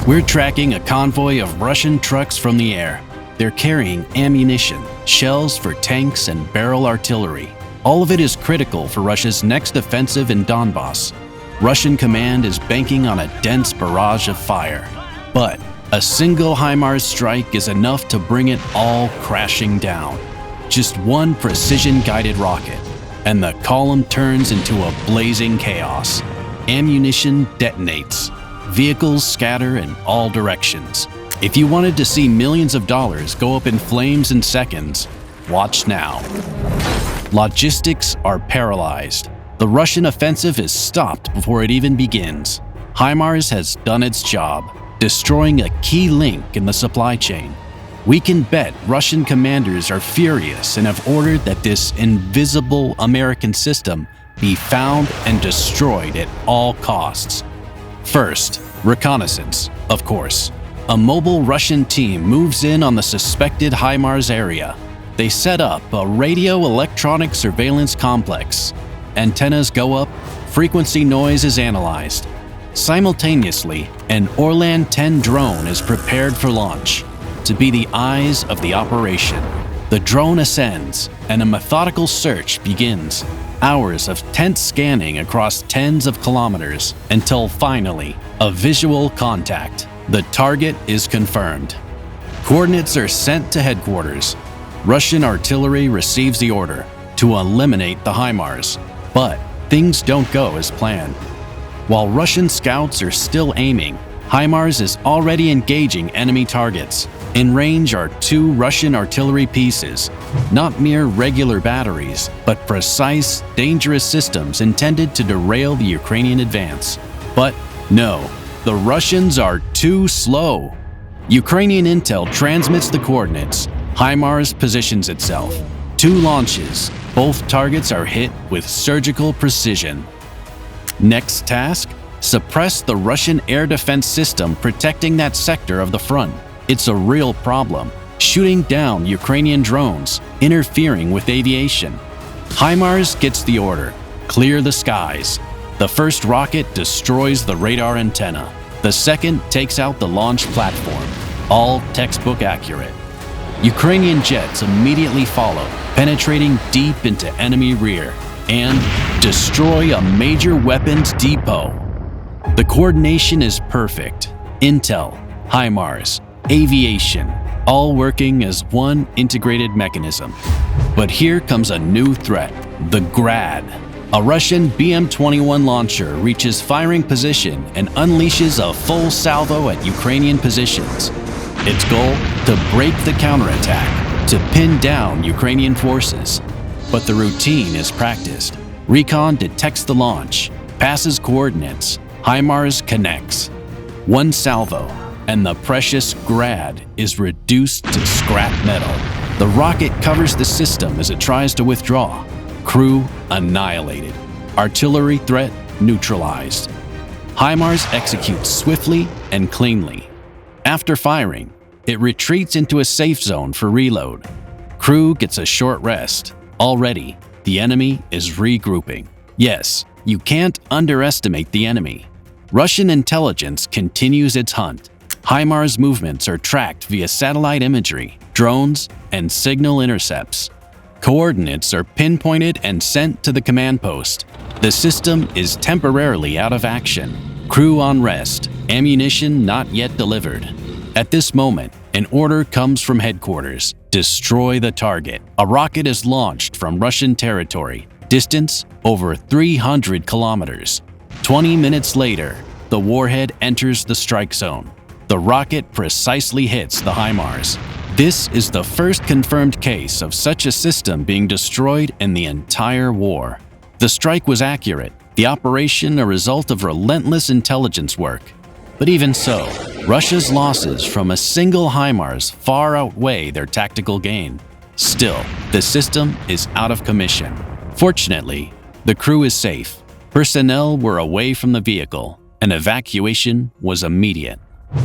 We're tracking a convoy of Russian trucks from the air. They're carrying ammunition, shells for tanks and barrel artillery. All of it is critical for Russia's next offensive in Donbas. Russian command is banking on a dense barrage of fire. But a single HIMARS strike is enough to bring it all crashing down. Just one precision-guided rocket, and the column turns into a blazing chaos. Ammunition detonates. Vehicles scatter in all directions. If you wanted to see millions of dollars go up in flames in seconds, watch now. Logistics are paralyzed. The Russian offensive is stopped before it even begins. HIMARS has done its job, destroying a key link in the supply chain. We can bet Russian commanders are furious and have ordered that this invisible American system be found and destroyed at all costs. First, reconnaissance, of course. A mobile Russian team moves in on the suspected HIMARS area. They set up a radio-electronic surveillance complex. Antennas go up, frequency noise is analyzed. Simultaneously, an Orlan 10 drone is prepared for launch. To be the eyes of the operation, the drone ascends and a methodical search begins. Hours of tense scanning across tens of kilometers until finally, a visual contact. The target is confirmed. Coordinates are sent to headquarters. Russian artillery receives the order to eliminate the HIMARS, but things don't go as planned. While Russian scouts are still aiming, HIMARS is already engaging enemy targets. In range are 2 Russian artillery pieces, not mere regular batteries, but precise, dangerous systems intended to derail the Ukrainian advance. But no, the Russians are too slow. Ukrainian intel transmits the coordinates. HIMARS positions itself. 2 launches. Both targets are hit with surgical precision. Next task: suppress the Russian air defense system protecting that sector of the front. It's a real problem, shooting down Ukrainian drones, interfering with aviation. HIMARS gets the order: clear the skies. The first rocket destroys the radar antenna. The second takes out the launch platform. All textbook accurate. Ukrainian jets immediately follow, penetrating deep into enemy rear, and destroy a major weapons depot. The coordination is perfect. Intel, HIMARS, aviation, all working as one integrated mechanism. But here comes a new threat: the Grad. A Russian BM-21 launcher reaches firing position and unleashes a full salvo at Ukrainian positions. Its goal: to break the counterattack, to pin down Ukrainian forces. But the routine is practiced. Recon detects the launch, passes coordinates, HIMARS connects. One salvo, and the precious Grad is reduced to scrap metal. The rocket covers the system as it tries to withdraw. Crew annihilated. Artillery threat neutralized. HIMARS executes swiftly and cleanly. After firing, it retreats into a safe zone for reload. Crew gets a short rest. Already, the enemy is regrouping. Yes, you can't underestimate the enemy. Russian intelligence continues its hunt. HIMARS movements are tracked via satellite imagery, drones, and signal intercepts. Coordinates are pinpointed and sent to the command post. The system is temporarily out of action. Crew on rest, ammunition not yet delivered. At this moment, an order comes from headquarters: destroy the target. A rocket is launched from Russian territory, distance over 300 kilometers. 20 minutes later, the warhead enters the strike zone. The rocket precisely hits the HIMARS. This is the first confirmed case of such a system being destroyed in the entire war. The strike was accurate, the operation a result of relentless intelligence work. But even so, Russia's losses from a single HIMARS far outweigh their tactical gain. Still, the system is out of commission. Fortunately, the crew is safe. Personnel were away from the vehicle, and evacuation was immediate.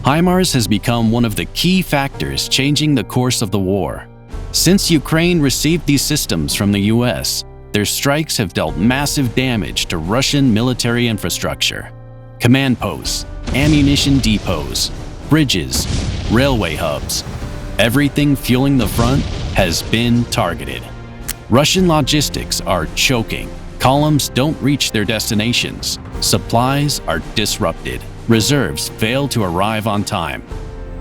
HIMARS has become one of the key factors changing the course of the war. Since Ukraine received these systems from the US, their strikes have dealt massive damage to Russian military infrastructure. Command posts, ammunition depots, bridges, railway hubs. Everything fueling the front has been targeted. Russian logistics are choking. Columns don't reach their destinations. Supplies are disrupted. Reserves fail to arrive on time.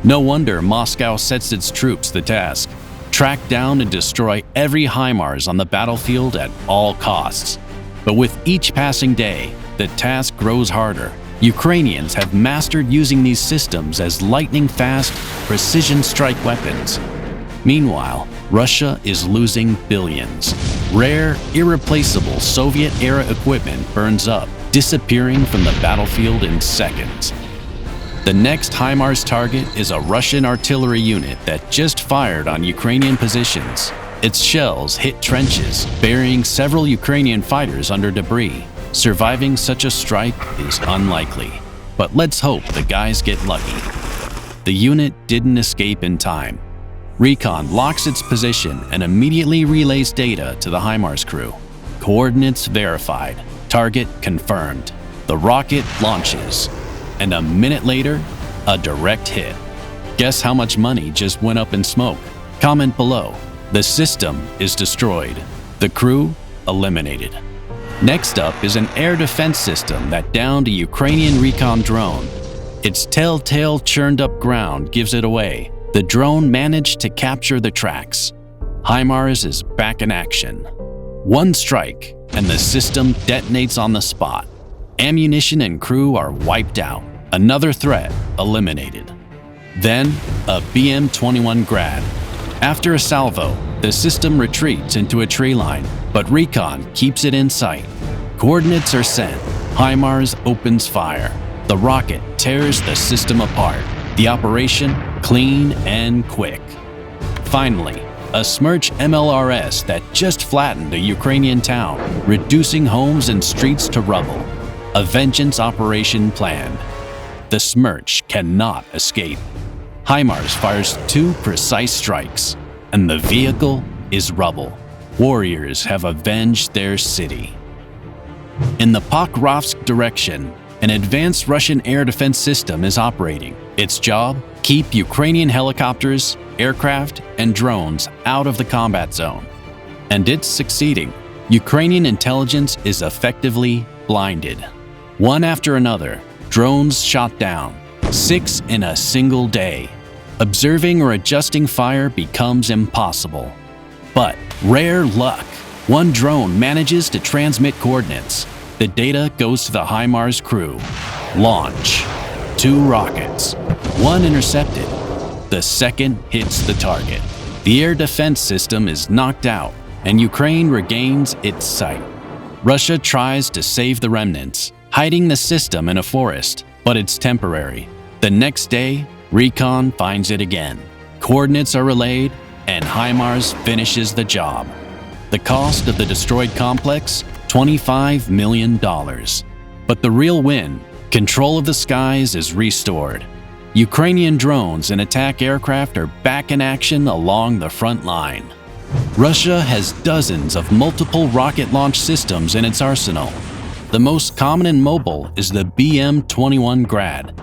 No wonder Moscow sets its troops the task: track down and destroy every HIMARS on the battlefield at all costs. But with each passing day, the task grows harder. Ukrainians have mastered using these systems as lightning-fast, precision strike weapons. Meanwhile, Russia is losing billions. Rare, irreplaceable Soviet-era equipment burns up, disappearing from the battlefield in seconds. The next HIMARS target is a Russian artillery unit that just fired on Ukrainian positions. Its shells hit trenches, burying several Ukrainian fighters under debris. Surviving such a strike is unlikely, but let's hope the guys get lucky. The unit didn't escape in time. Recon locks its position and immediately relays data to the HIMARS crew. Coordinates verified, target confirmed. The rocket launches, and a minute later, a direct hit. Guess how much money just went up in smoke? Comment below. The system is destroyed. The crew eliminated. Next up is an air defense system that downed a Ukrainian recon drone. Its telltale churned-up ground gives it away. The drone managed to capture the tracks. HIMARS is back in action. One strike, and the system detonates on the spot. Ammunition and crew are wiped out. Another threat eliminated. Then, a BM-21 Grad. After a salvo, the system retreats into a tree line, but Recon keeps it in sight. Coordinates are sent. HIMARS opens fire. The rocket tears the system apart. The operation clean and quick. Finally, a Smerch MLRS that just flattened a Ukrainian town, reducing homes and streets to rubble. A vengeance operation planned. The Smerch cannot escape. HIMARS fires 2 precise strikes, and the vehicle is rubble. Warriors have avenged their city. In the Pokrovsk direction, an advanced Russian air defense system is operating. Its job? Keep Ukrainian helicopters, aircraft, and drones out of the combat zone. And it's succeeding. Ukrainian intelligence is effectively blinded. One after another, drones shot down. 6 in a single day. Observing or adjusting fire becomes impossible. But rare luck. One drone manages to transmit coordinates. The data goes to the HIMARS crew. Launch. 2 rockets. One intercepted. The second hits the target. The air defense system is knocked out, and Ukraine regains its sight. Russia tries to save the remnants, hiding the system in a forest, but it's temporary. The next day, Recon finds it again. Coordinates are relayed, and HIMARS finishes the job. The cost of the destroyed complex? $25 million. But the real win, control of the skies is restored. Ukrainian drones and attack aircraft are back in action along the front line. Russia has dozens of multiple rocket launch systems in its arsenal. The most common and mobile is the BM-21 Grad.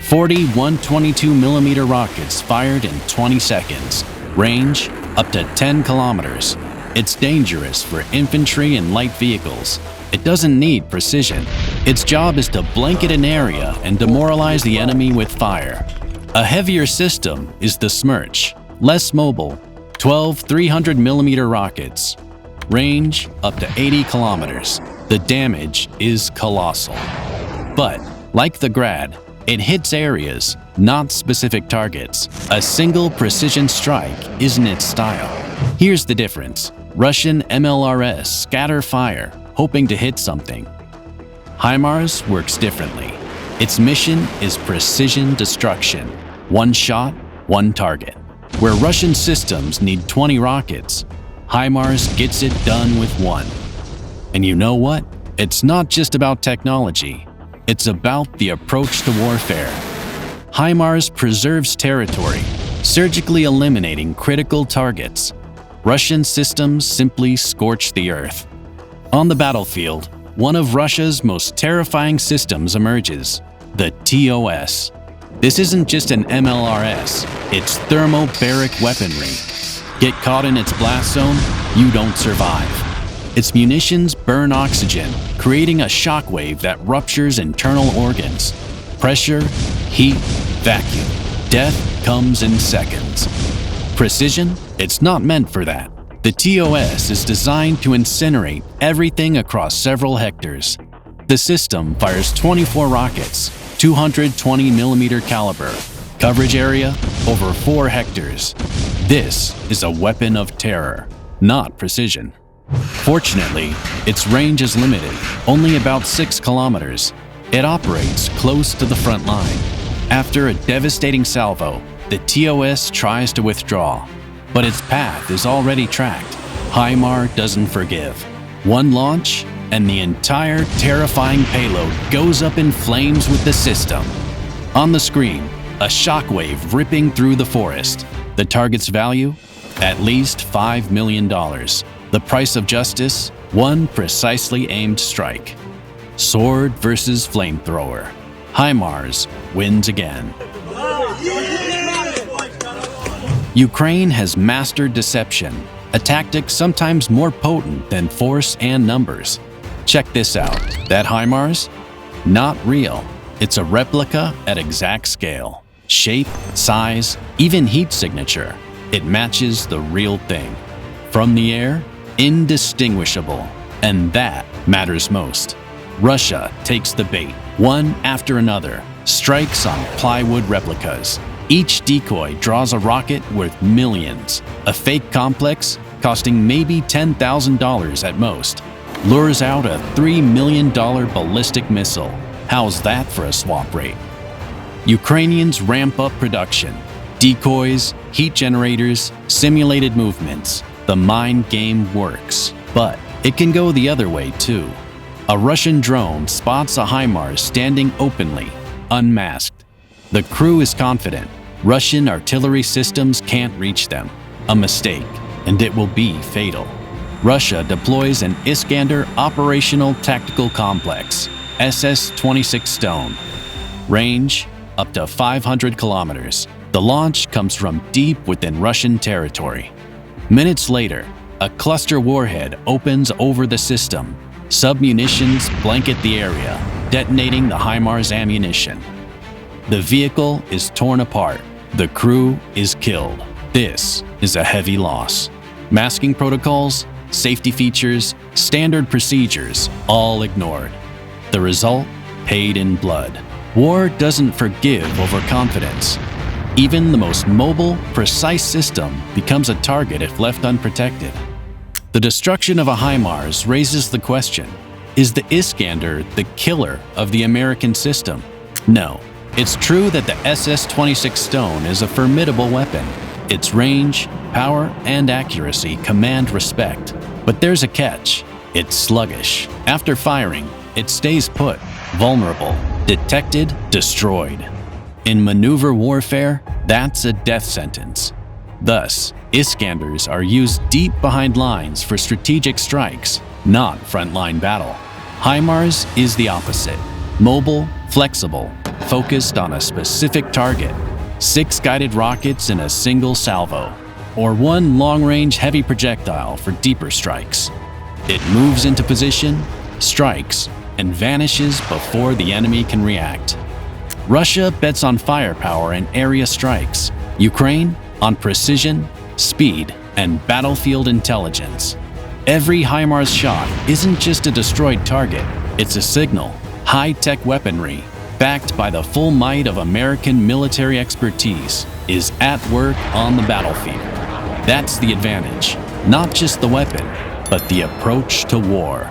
40 122mm rockets fired in 20 seconds. Range up to 10 kilometers. It's dangerous for infantry and light vehicles. It doesn't need precision. Its job is to blanket an area and demoralize the enemy with fire. A heavier system is the Smerch, less mobile, 12 300mm rockets. Range up to 80 kilometers. The damage is colossal. But, like the Grad, it hits areas, not specific targets. A single precision strike isn't its style. Here's the difference. Russian MLRS scatter fire, hoping to hit something. HIMARS works differently. Its mission is precision destruction. One shot, one target. Where Russian systems need 20 rockets, HIMARS gets it done with 1. And you know what? It's not just about technology. It's about the approach to warfare. HIMARS preserves territory, surgically eliminating critical targets. Russian systems simply scorch the earth. On the battlefield, one of Russia's most terrifying systems emerges, the TOS. This isn't just an MLRS, it's thermobaric weaponry. Get caught in its blast zone, you don't survive. Its munitions burn oxygen, creating a shockwave that ruptures internal organs. Pressure, heat, vacuum. Death comes in seconds. Precision? It's not meant for that. The TOS is designed to incinerate everything across several hectares. The system fires 24 rockets, 220mm caliber. Coverage area, over 4 hectares. This is a weapon of terror, not precision. Fortunately, its range is limited, only about 6 kilometers. It operates close to the front line. After a devastating salvo, the TOS tries to withdraw, but its path is already tracked. HIMARS doesn't forgive. One launch, and the entire terrifying payload goes up in flames with the system. On the screen, a shockwave ripping through the forest. The target's value? At least $5 million. The price of justice? One precisely aimed strike. Sword versus flamethrower. HIMARS wins again. Ukraine has mastered deception, a tactic sometimes more potent than force and numbers. Check this out. That HIMARS? Not real. It's a replica at exact scale. Shape, size, even heat signature. It matches the real thing. From the air, indistinguishable. And that matters most. Russia takes the bait, one after another, strikes on plywood replicas. Each decoy draws a rocket worth millions. A fake complex, costing maybe $10,000 at most, lures out a $3 million ballistic missile. How's that for a swap rate? Ukrainians ramp up production. Decoys, heat generators, simulated movements. The mind game works. But it can go the other way too. A Russian drone spots a HIMARS standing openly, unmasked. The crew is confident. Russian artillery systems can't reach them. A mistake, and it will be fatal. Russia deploys an Iskander Operational Tactical Complex, SS-26 Stone. Range, up to 500 kilometers. The launch comes from deep within Russian territory. Minutes later, a cluster warhead opens over the system. Submunitions blanket the area, detonating the HIMARS ammunition. The vehicle is torn apart. The crew is killed. This is a heavy loss. Masking protocols, safety features, standard procedures, all ignored. The result? Paid in blood. War doesn't forgive overconfidence. Even the most mobile, precise system becomes a target if left unprotected. The destruction of a HIMARS raises the question, is the Iskander the killer of the American system? No. It's true that the SS-26 Stone is a formidable weapon. Its range, power, and accuracy command respect. But there's a catch. It's sluggish. After firing, it stays put, vulnerable, detected, destroyed. In maneuver warfare, that's a death sentence. Thus, Iskanders are used deep behind lines for strategic strikes, not frontline battle. HIMARS is the opposite. Mobile, flexible, focused on a specific target. 6 guided rockets in a single salvo, or 1 long-range heavy projectile for deeper strikes. It moves into position, strikes, and vanishes before the enemy can react. Russia bets on firepower and area strikes. Ukraine on precision, speed, and battlefield intelligence. Every HIMARS shot isn't just a destroyed target, it's a signal. High-tech weaponry, backed by the full might of American military expertise, is at work on the battlefield. That's the advantage, not just the weapon, but the approach to war.